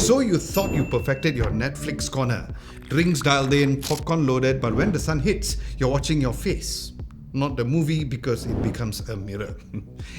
So you thought you perfected your Netflix corner. Drinks dialed in, popcorn loaded, but when the sun hits, you're watching your face. Not the movie, because it becomes a mirror.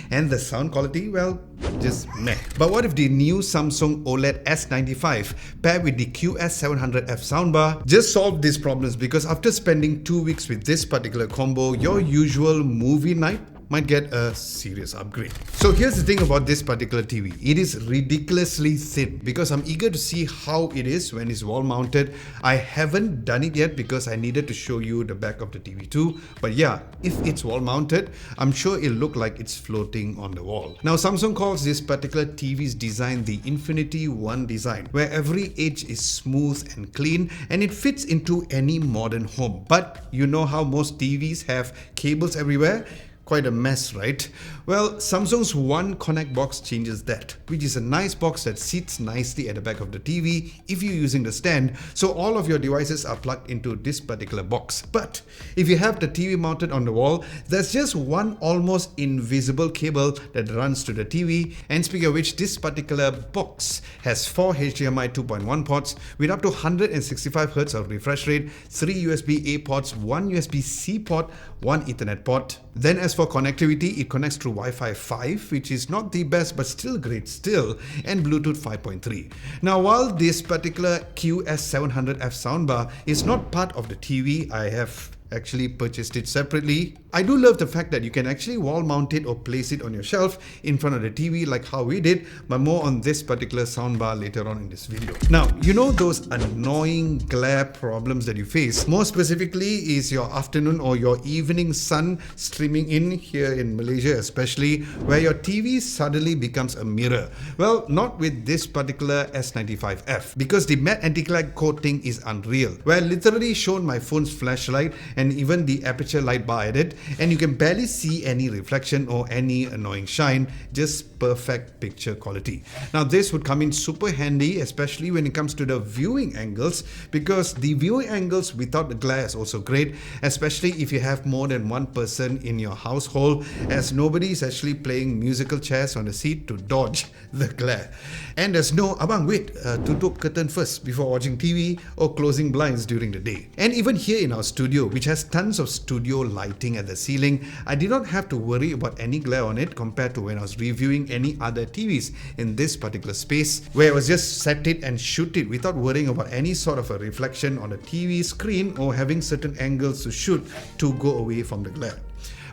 And the sound quality, well, just meh. But what if the new Samsung OLED S95 paired with the QS700F soundbar just solved these problems? Because after spending 2 weeks with this particular combo, your usual movie night might get a serious upgrade. So here's the thing about this particular TV. It is ridiculously thin because I'm eager to see how it is when it's wall mounted. I haven't done it yet because I needed to show you the back of the TV too. But yeah, if it's wall mounted, I'm sure it'll look like it's floating on the wall. Now Samsung calls this particular TV's design the Infinity One design, where every edge is smooth and clean and it fits into any modern home. But you know how most TVs have cables everywhere? Quite a mess, right? Well, Samsung's One Connect box changes that, which is a nice box that sits nicely at the back of the TV if you're using the stand, so all of your devices are plugged into this particular box. But if you have the TV mounted on the wall, there's just one almost invisible cable that runs to the TV. And speaking of which, this particular box has 4 HDMI 2.1 ports with up to 165 Hz of refresh rate, 3 USB-A ports, 1 USB-C port, 1 Ethernet port. Then as for connectivity, it connects through Wi-Fi 5, which is not the best but still great still, and Bluetooth 5.3. Now while this particular QS700F soundbar is not part of the TV, I have actually purchased it separately. I do love the fact that you can actually wall mount it or place it on your shelf in front of the TV like how we did, but more on this particular soundbar later on in this video. Now, you know those annoying glare problems that you face? More specifically is your afternoon or your evening sun streaming in here in Malaysia especially, where your TV suddenly becomes a mirror. Well, not with this particular S95F, because the matte anti-glare coating is unreal, where I literally shown my phone's flashlight and even the aperture light bar at it, and you can barely see any reflection or any annoying shine, just perfect picture quality. Now this would come in super handy, especially when it comes to the viewing angles, because the viewing angles without the glare is also great, especially if you have more than one person in your household, as nobody is actually playing musical chairs on the seat to dodge the glare. And there's no, abang wait, tutup curtain first before watching TV or closing blinds during the day. And even here in our studio, which has tons of studio lighting at the ceiling, I did not have to worry about any glare on it compared to when I was reviewing any other TVs in this particular space, where I was just set it and shoot it without worrying about any sort of a reflection on the TV screen or having certain angles to shoot to go away from the glare.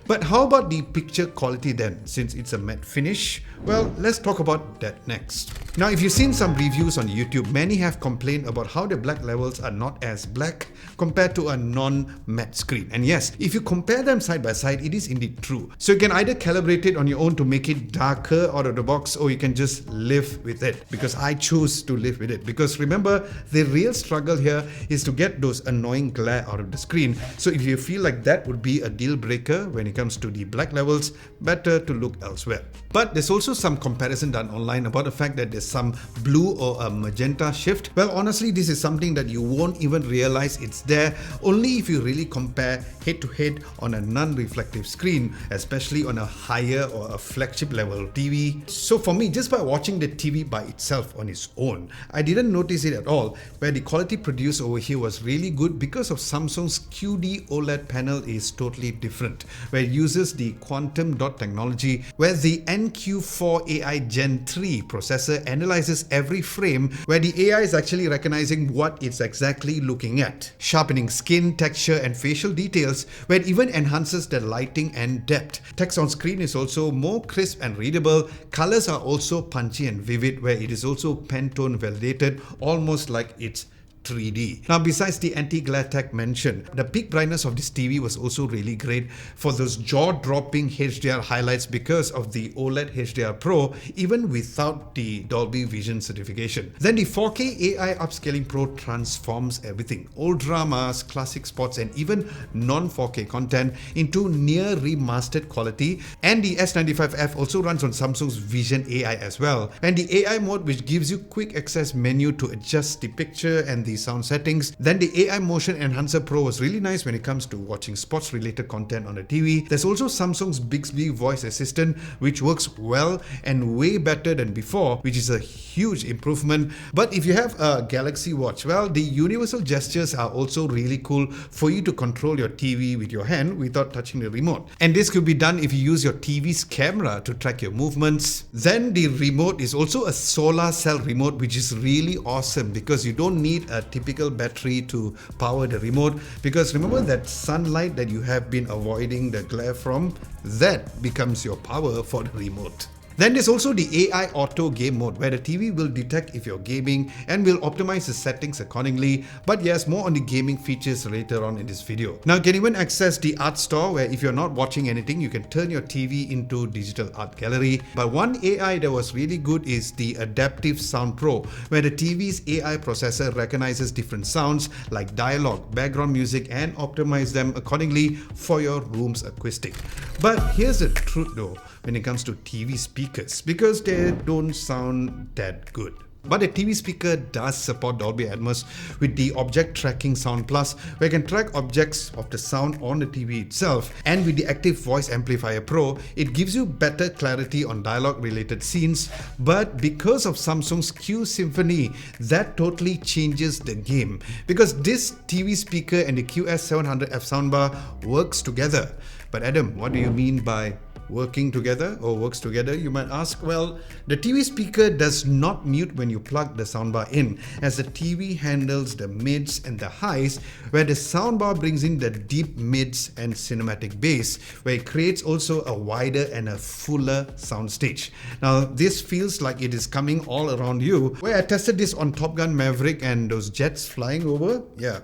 But how about the picture quality then, since it's a matte finish? Well, let's talk about that next. Now, if you've seen some reviews on YouTube, many have complained about how the black levels are not as black compared to a non-matte screen. And yes, if you compare them side by side, it is indeed true. So you can either calibrate it on your own to make it darker out of the box, or you can just live with it, because I choose to live with it. Because remember, the real struggle here is to get those annoying glare out of the screen. So if you feel like that would be a deal breaker when it comes to the black levels, better to look elsewhere. But there's also some comparison done online about the fact that there's some blue or a magenta shift. Well, honestly, this is something that you won't even realize it's there, only if you really compare head to head on a non-reflective screen, especially on a higher or a flagship level TV. So for me, just by watching the TV by itself on its own, I didn't notice it at all, where the quality produced over here was really good because of Samsung's QD OLED panel is totally different, where it uses the quantum dot technology, where the NQ4 AI Gen 3 processor analyzes every frame, where the AI is actually recognizing what it's exactly looking at, sharpening skin, texture and facial details, where it even enhances the lighting and depth. Text on screen is also more crisp and readable. Colors are also punchy and vivid, where it is also Pantone validated, almost like it's 3D. Now, besides the anti-glare tech mentioned, the peak brightness of this TV was also really great for those jaw-dropping HDR highlights because of the OLED HDR Pro, even without the Dolby Vision certification. Then the 4K AI Upscaling Pro transforms everything, old dramas, classic spots and even non-4K content into near remastered quality. And the S95F also runs on Samsung's Vision AI as well. And the AI mode, which gives you quick access menu to adjust the picture and the the sound settings. Then the AI Motion Enhancer Pro was really nice when it comes to watching sports related content on the TV. There's also Samsung's Bixby voice assistant, which works well and way better than before, which is a huge improvement. But if you have a Galaxy Watch, well, the universal gestures are also really cool for you to control your TV with your hand without touching the remote. And this could be done if you use your TV's camera to track your movements. Then the remote is also a solar cell remote, which is really awesome because you don't need a typical battery to power the remote, because remember that sunlight that you have been avoiding the glare from, that becomes your power for the remote. Then there's also the AI Auto Game Mode, where the TV will detect if you're gaming and will optimize the settings accordingly. But yes, more on the gaming features later on in this video. Now you can even access the art store, where if you're not watching anything, you can turn your TV into digital art gallery. But one AI that was really good is the Adaptive Sound Pro, where the TV's AI processor recognizes different sounds like dialogue, background music, and optimize them accordingly for your room's acoustic. But here's the truth though, when it comes to TV speakers, because they don't sound that good. But a TV speaker does support Dolby Atmos with the Object Tracking Sound Plus, where you can track objects of the sound on the TV itself. And with the Active Voice Amplifier Pro, it gives you better clarity on dialogue related scenes. But because of Samsung's Q Symphony, that totally changes the game, because this TV speaker and the QS700F soundbar works together. But Adam, what do you mean by working together or works together, you might ask? Well, the TV speaker does not mute when you plug the soundbar in, as the TV handles the mids and the highs, where the soundbar brings in the deep mids and cinematic bass, where it creates also a wider and a fuller soundstage. Now this feels like it is coming all around you, where I tested this on Top Gun Maverick and those jets flying over. Yeah,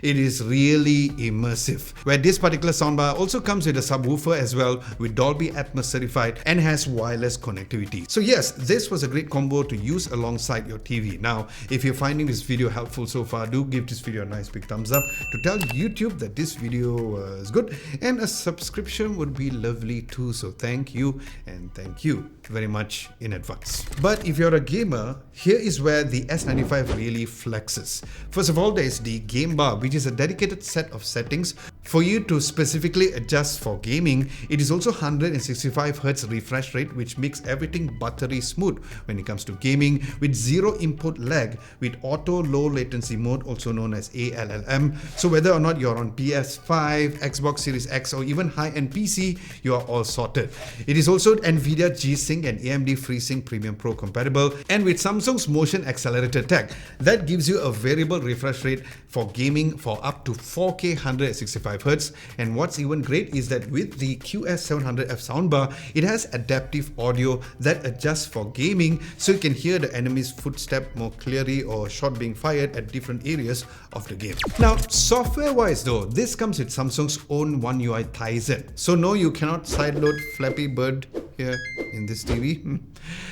it is really immersive, where this particular soundbar also comes with a subwoofer as well, with Dolby Atmos certified, and has wireless connectivity. So yes, this was a great combo to use alongside your TV. Now, if you're finding this video helpful so far, do give this video a nice big thumbs up to tell YouTube that this video was good, and a subscription would be lovely too. So thank you, and thank you very much in advance. But if you're a gamer, here is where the S95 really flexes. First of all, there is the Game Bar, which is a dedicated set of settings for you to specifically adjust for gaming. It is also 165Hz refresh rate, which makes everything buttery smooth when it comes to gaming, with zero input lag, with auto low latency mode, also known as ALLM. So whether or not you're on PS5, Xbox Series X, or even high-end PC, you are all sorted. It is also NVIDIA G-Sync and AMD FreeSync Premium Pro compatible, and with Samsung's motion accelerator tech, that gives you a variable refresh rate for gaming for up to 4K 165Hz. And what's even great is that with the QS700F soundbar, it has adaptive audio that adjusts for gaming, so you can hear the enemy's footstep more clearly or shot being fired at different areas of the game. Now, software-wise though, this comes with Samsung's own One UI Tizen. So no, you cannot sideload Flappy Bird here in this TV.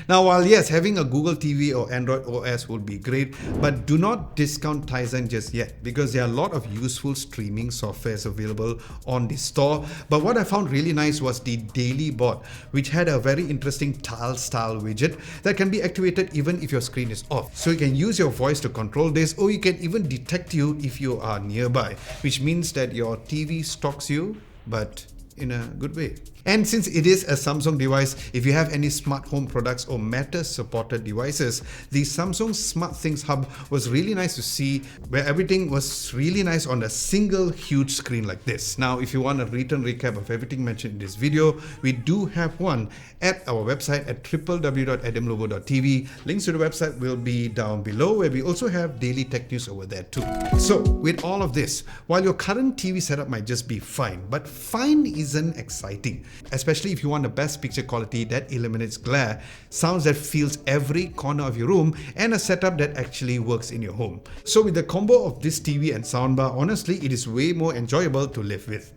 Now, while yes, having a Google TV or Android OS would be great, but do not discount Tizen just yet, because there are a lot of useful streaming softwares available on the store. But what I found really nice was the Daily Bot, which had a very interesting tile style widget that can be activated even if your screen is off. So you can use your voice to control this, or you can even detect you if you are nearby, which means that your TV stalks you, but in a good way. And since it is a Samsung device, if you have any smart home products or Matter supported devices, the Samsung SmartThings Hub was really nice to see, where everything was really nice on a single huge screen like this. Now, if you want a written recap of everything mentioned in this video, we do have one at our website at www.adamlobo.tv. Links to the website will be down below, where we also have daily tech news over there too. So with all of this, while your current TV setup might just be fine, but fine isn't exciting. Especially if you want the best picture quality that eliminates glare, sounds that fills every corner of your room, and a setup that actually works in your home. So with the combo of this TV and soundbar, honestly, it is way more enjoyable to live with.